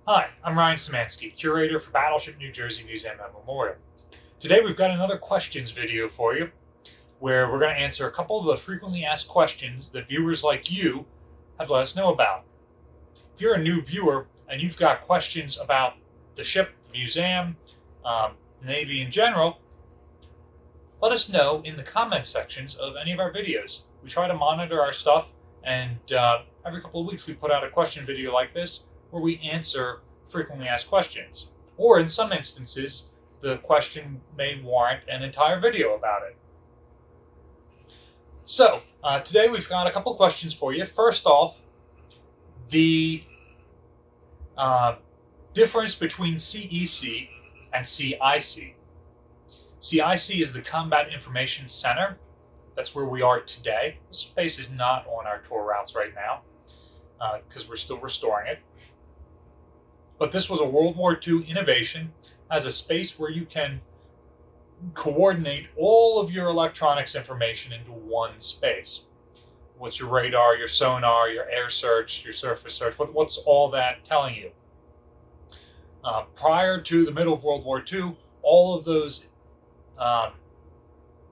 Hi, I'm Ryan Szymanski, curator for Battleship New Jersey Museum and Memorial. Today we've got another questions video for you, where we're going to answer a couple of the frequently asked questions that viewers like you have let us know about. If you're a new viewer and you've got questions about the ship, the museum, the Navy in general, let us know in the comment sections of any of our videos. We try to monitor our stuff, and every couple of weeks we put out a question video like this where we answer frequently asked questions. Or in some instances, the question may warrant an entire video about it. So, today we've got a couple of questions for you. First off, the difference between CEC and CIC. CIC is the Combat Information Center. That's where we are today. The space is not on our tour routes right now because we're still restoring it. But this was a World War II innovation as a space where you can coordinate all of your electronics information into one space. What's your radar, your sonar, your air search, your surface search? What's all that telling you? Prior to the middle of World War II, all of those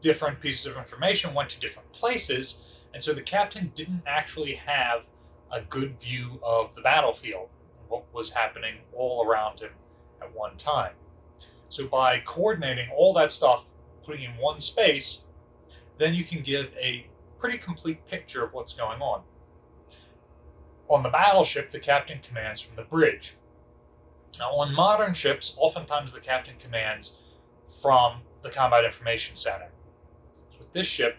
different pieces of information went to different places, and so the captain didn't actually have a good view of the battlefield, what was happening all around him at one time. So by coordinating all that stuff, putting in one space, then you can give a pretty complete picture of what's going on. On the battleship, the captain commands from the bridge. Now, on modern ships, oftentimes the captain commands from the Combat Information Center. So with this ship,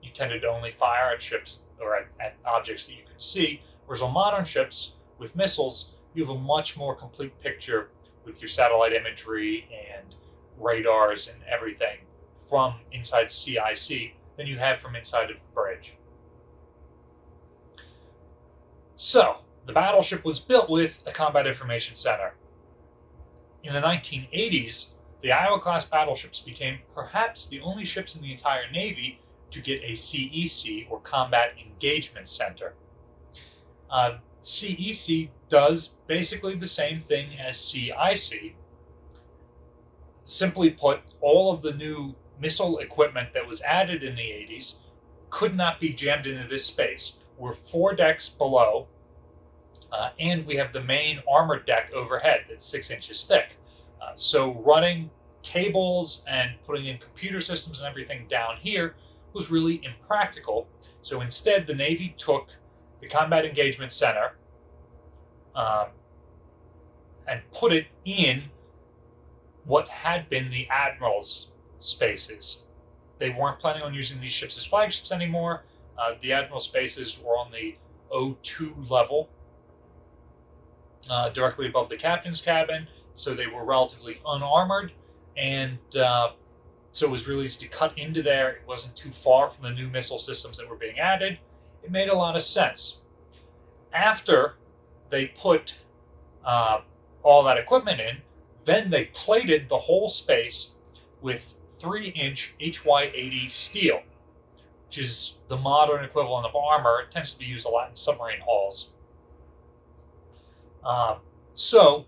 you tended to only fire at ships or at objects that you could see, whereas on modern ships with missiles, you have a much more complete picture with your satellite imagery and radars and everything from inside CIC than you have from inside of the bridge. So, the battleship was built with a Combat Information Center. In the 1980s, the Iowa-class battleships became perhaps the only ships in the entire Navy to get a CEC, or Combat Engagement Center. CEC does basically the same thing as CIC. Simply put, all of the new missile equipment that was added in the 80s could not be jammed into this space. We're 4 decks below, and we have the main armored deck overhead that's 6 inches thick. So running cables and putting in computer systems and everything down here was really impractical. So instead, the Navy took the Combat Engagement Center and put it in what had been the Admiral's spaces. They weren't planning on using these ships as flagships anymore. The Admiral spaces were on the O2 level, directly above the captain's cabin, so they were relatively unarmored, and so it was really easy to cut into there. It wasn't too far from the new missile systems that were being added. It made a lot of sense. After they put all that equipment in, then they plated the whole space with 3-inch HY80 steel, which is the modern equivalent of armor. It tends to be used a lot in submarine hulls. So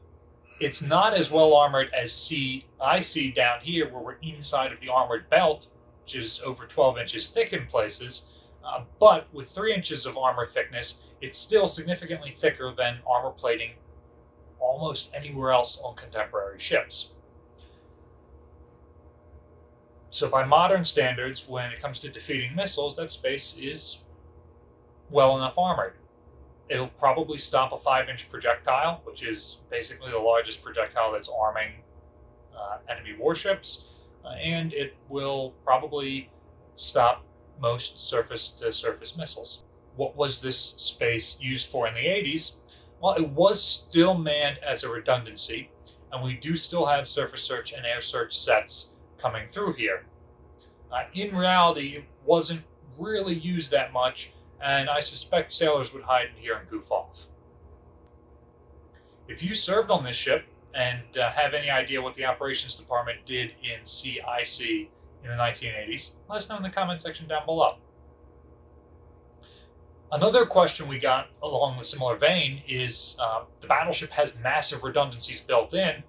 it's not as well armored as CIC down here, where we're inside of the armored belt, which is over 12 inches thick in places. But with 3 inches of armor thickness, it's still significantly thicker than armor plating almost anywhere else on contemporary ships. So by modern standards, when it comes to defeating missiles, that space is well enough armored. It'll probably stop a 5-inch projectile, which is basically the largest projectile that's arming enemy warships, and it will probably stop most surface-to-surface missiles. What was this space used for in the 80s? Well, it was still manned as a redundancy, and we do still have surface search and air search sets coming through here. In reality, it wasn't really used that much, and I suspect sailors would hide in here and goof off. If you served on this ship and have any idea what the operations department did in CIC in the 1980s, let us know in the comment section down below. Another question we got along the similar vein is the battleship has massive redundancies built in.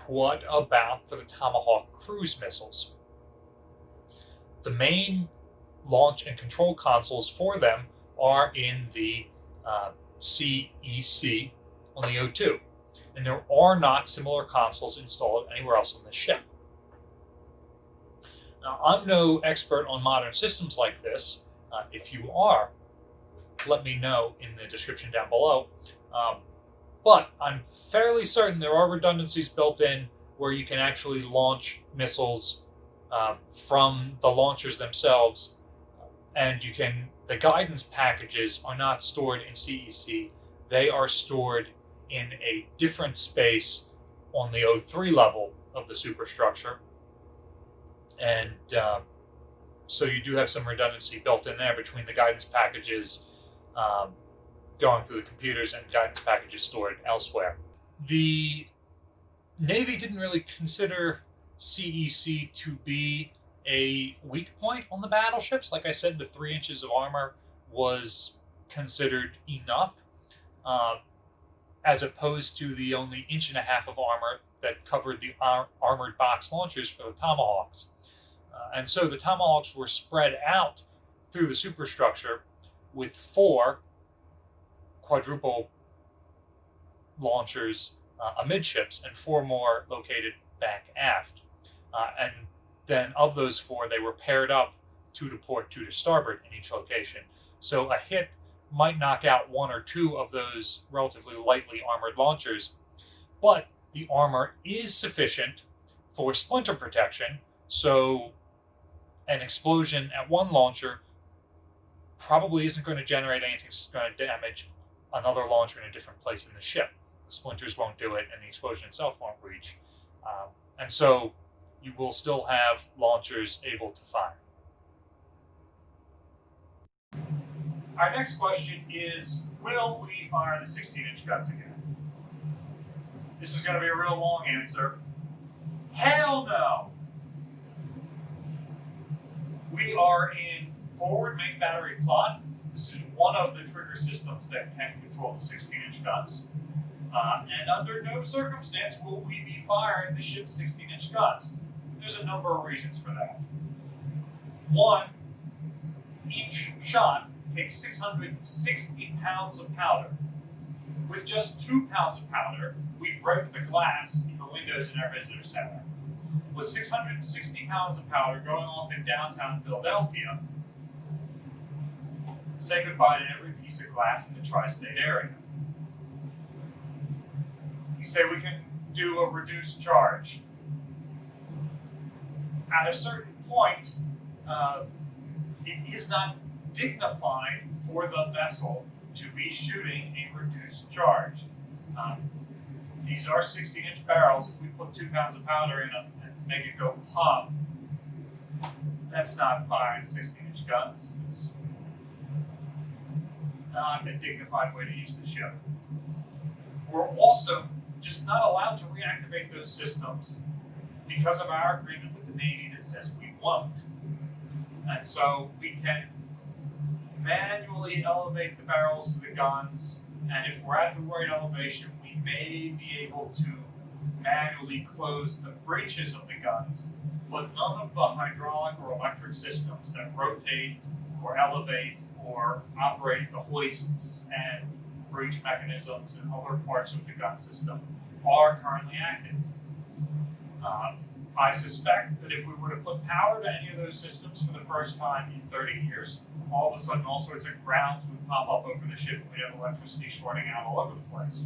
What about for the Tomahawk cruise missiles? The main launch and control consoles for them are in the CEC on the O2, and there are not similar consoles installed anywhere else on the ship. Now, I'm no expert on modern systems like this. If you are, let me know in the description down below. But I'm fairly certain there are redundancies built in where you can actually launch missiles from the launchers themselves, and the guidance packages are not stored in CEC. They are stored in a different space on the O3 level of the superstructure. And so you do have some redundancy built in there between the guidance packages going through the computers and guidance packages stored elsewhere. The Navy didn't really consider CEC to be a weak point on the battleships. Like I said, the 3 inches of armor was considered enough, as opposed to the only 1.5 inches of armor that covered the armored box launchers for the Tomahawks. And so the Tomahawks were spread out through the superstructure with 4 quadruple launchers amidships and 4 more located back aft. And then of those 4, they were paired up 2 to port, 2 to starboard in each location. So a hit might knock out 1 or 2 of those relatively lightly armored launchers, but the armor is sufficient for splinter protection, so an explosion at one launcher probably isn't going to generate anything that's going to damage another launcher in a different place in the ship. The splinters won't do it, and the explosion itself won't reach. And so you will still have launchers able to fire. Our next question is, will we fire the 16-inch guns again? This is going to be a real long answer. Hell no! We are in forward main battery plot. This is one of the trigger systems that can control the 16-inch guns. And under no circumstance will we be firing the ship's 16-inch guns. There's a number of reasons for that. One, each shot takes 660 pounds of powder. With just 2 pounds of powder, we break the glass in the windows in our visitor center. With 660 pounds of powder going off in downtown Philadelphia, say goodbye to every piece of glass in the tri-state area. You say we can do a reduced charge. At a certain point, it is not dignified for the vessel to be shooting a reduced charge. These are 16-inch barrels. If we put 2 pounds of powder in them and make it go pop, that's not firing 16-inch guns. It's not a dignified way to use the ship. We're also just not allowed to reactivate those systems because of our agreement with the Navy that says we won't. And so we can manually elevate the barrels to the guns, and if we're at the right elevation, we may be able to manually close the breeches of the guns, but none of the hydraulic or electric systems that rotate or elevate or operate the hoists and breech mechanisms and other parts of the gun system are currently active. I suspect that if we were to put power to any of those systems for the first time in 30 years, all of a sudden all sorts of grounds would pop up over the ship and we'd have electricity shorting out all over the place.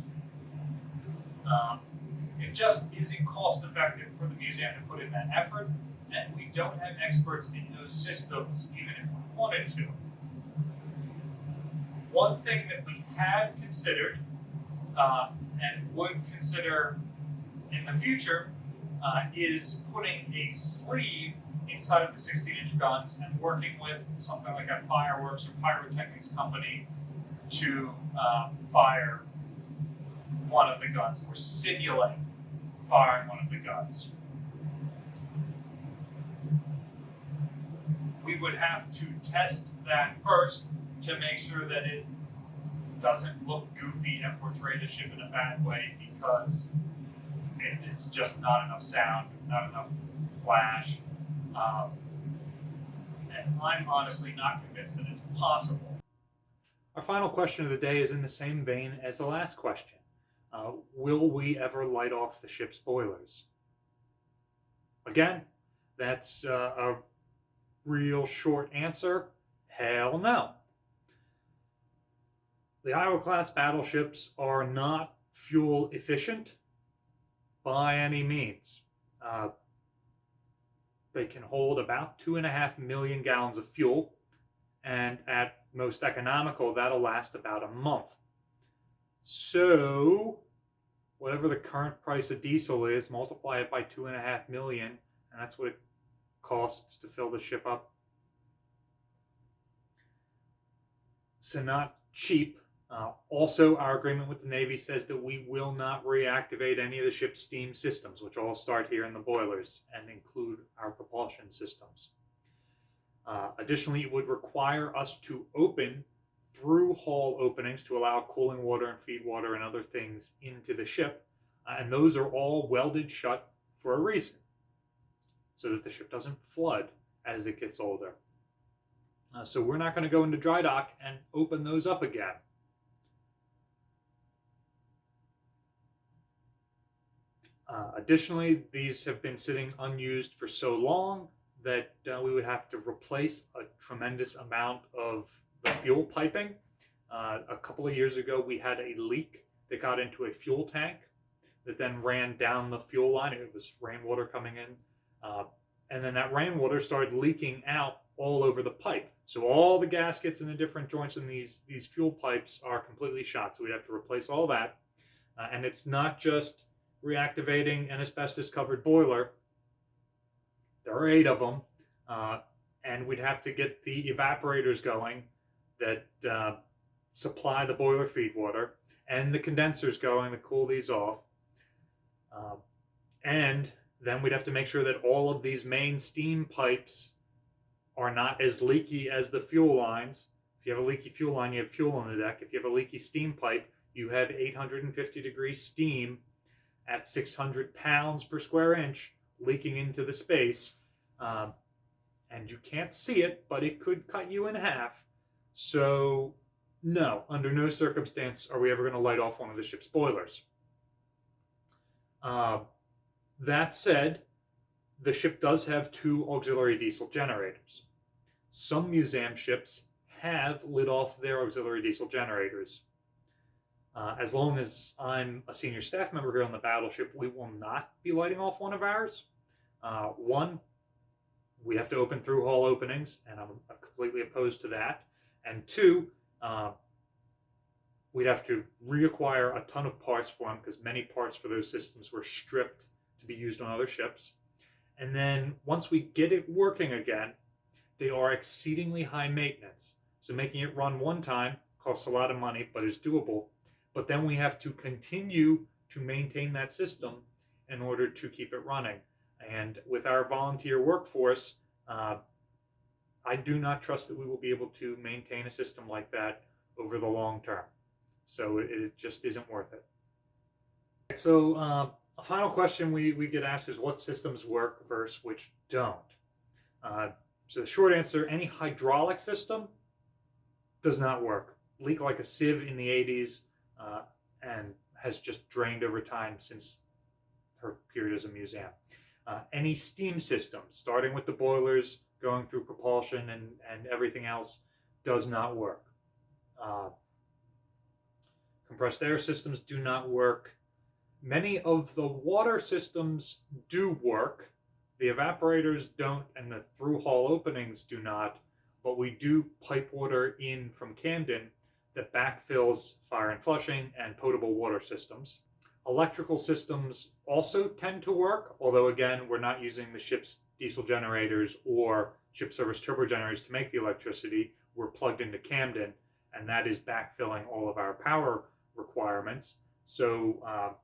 It just isn't cost effective for the museum to put in that effort, and we don't have experts in those systems even if we wanted to. One thing that we have considered and would consider in the future is putting a sleeve inside of the 16-inch guns and working with something like a fireworks or pyrotechnics company to fire one of the guns or simulate firing one of the guns. We would have to test that first to make sure that it doesn't look goofy and portray the ship in a bad way because it's just not enough sound, not enough flash. And I'm honestly not convinced that it's possible. Our final question of the day is in the same vein as the last question. Will we ever light off the ship's boilers? Again, that's a real short answer. Hell no. The Iowa-class battleships are not fuel efficient by any means. They can hold about 2.5 million gallons of fuel, and at most economical, that'll last about a month. So, whatever the current price of diesel is, multiply it by 2.5 million, and that's what it costs to fill the ship up. So not cheap. Also, our agreement with the Navy says that we will not reactivate any of the ship's steam systems, which all start here in the boilers and include our propulsion systems. Additionally, it would require us to open through hull openings to allow cooling water and feed water and other things into the ship. And those are all welded shut for a reason, so that the ship doesn't flood as it gets older. So we're not going to go into dry dock and open those up again. Additionally, these have been sitting unused for so long that we would have to replace a tremendous amount of the fuel piping. A couple of years ago, we had a leak that got into a fuel tank that then ran down the fuel line. It was rainwater coming in. And then that rainwater started leaking out all over the pipe. So all the gaskets and the different joints in these fuel pipes are completely shot. So we'd have to replace all that. And it's not just reactivating an asbestos-covered boiler. There are 8 of them. And we'd have to get the evaporators going that supply the boiler feed water, and the condensers going to cool these off. And then we'd have to make sure that all of these main steam pipes are not as leaky as the fuel lines. If you have a leaky fuel line, you have fuel on the deck. If you have a leaky steam pipe, you have 850 degree steam at 600 pounds per square inch leaking into the space. And you can't see it, but it could cut you in half. So no, under no circumstance are we ever going to light off one of the ship's boilers. That said, the ship does have 2 auxiliary diesel generators. Some museum ships have lit off their auxiliary diesel generators. As long as I'm a senior staff member here on the battleship, we will not be lighting off one of ours. One, we have to open through hull openings, and I'm completely opposed to that. And 2, we'd have to reacquire a ton of parts for them because many parts for those systems were stripped to be used on other ships. And then once we get it working again, they are exceedingly high maintenance. So making it run one time costs a lot of money, but is doable. But then we have to continue to maintain that system in order to keep it running. And with our volunteer workforce, I do not trust that we will be able to maintain a system like that over the long term. So it just isn't worth it. So a final question we get asked is what systems work versus which don't. So the short answer, any hydraulic system does not work. Leak like a sieve in the 80s and has just drained over time since her period as a museum. Any steam system, starting with the boilers, going through propulsion and everything else, does not work. Compressed air systems do not work. Many of the water systems do work. The evaporators don't, and the through-hull openings do not, but we do pipe water in from Camden that backfills fire and flushing and potable water systems. Electrical systems also tend to work, although again, we're not using the ship's diesel generators or ship service turbo generators to make the electricity. We're plugged into Camden, and that is backfilling all of our power requirements. So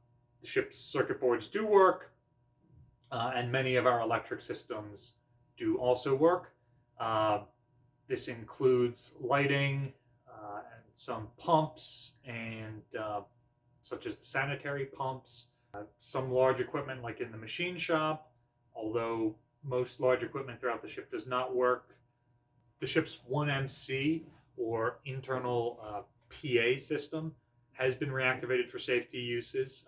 the ship's circuit boards do work, and many of our electric systems do also work. This includes lighting, and some pumps, and such as the sanitary pumps, some large equipment like in the machine shop, although most large equipment throughout the ship does not work. The ship's 1MC, or internal PA system, has been reactivated for safety uses.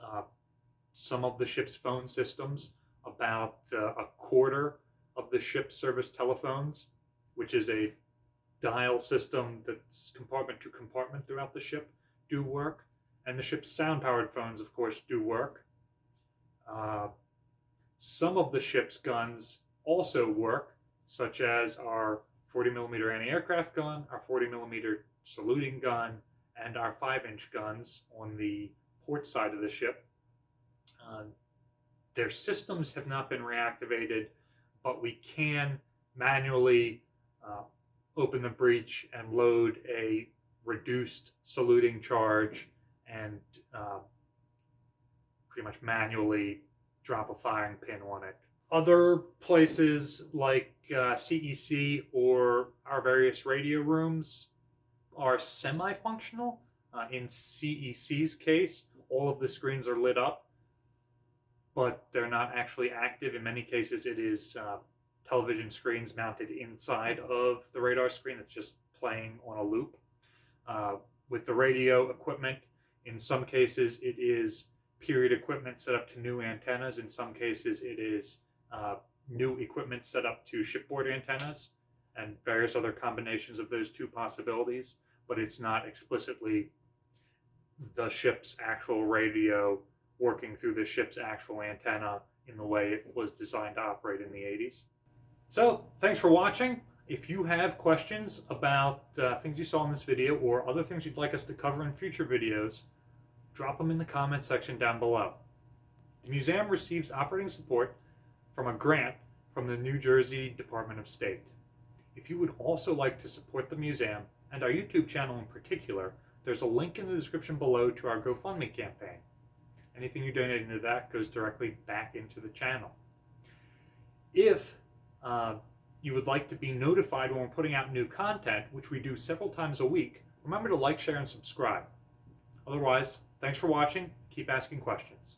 Some of the ship's phone systems, about a quarter of the ship's service telephones, which is a dial system that's compartment to compartment throughout the ship, do work. And the ship's sound-powered phones, of course, do work. Some of the ship's guns also work, such as our 40mm anti-aircraft gun, our 40mm saluting gun, and our 5-inch guns on the port side of the ship. Their systems have not been reactivated, but we can manually open the breech and load a reduced saluting charge and pretty much manually drop a firing pin on it. Other places like CEC or our various radio rooms are semi-functional. In CEC's case, all of the screens are lit up, but they're not actually active. In many cases, it is television screens mounted inside of the radar screen that's just playing on a loop. With the radio equipment, in some cases, it is period equipment set up to new antennas. In some cases, it is new equipment set up to shipboard antennas, and various other combinations of those two possibilities, but it's not explicitly the ship's actual radio working through the ship's actual antenna in the way it was designed to operate in the 80s. So, thanks for watching. If you have questions about things you saw in this video or other things you'd like us to cover in future videos, drop them in the comment section down below. The museum receives operating support from a grant from the New Jersey Department of State. If you would also like to support the museum and our YouTube channel in particular, there's a link in the description below to our GoFundMe campaign. Anything you donate into that goes directly back into the channel. If you would like to be notified when we're putting out new content, which we do several times a week, remember to like, share, and subscribe. Otherwise, thanks for watching. Keep asking questions.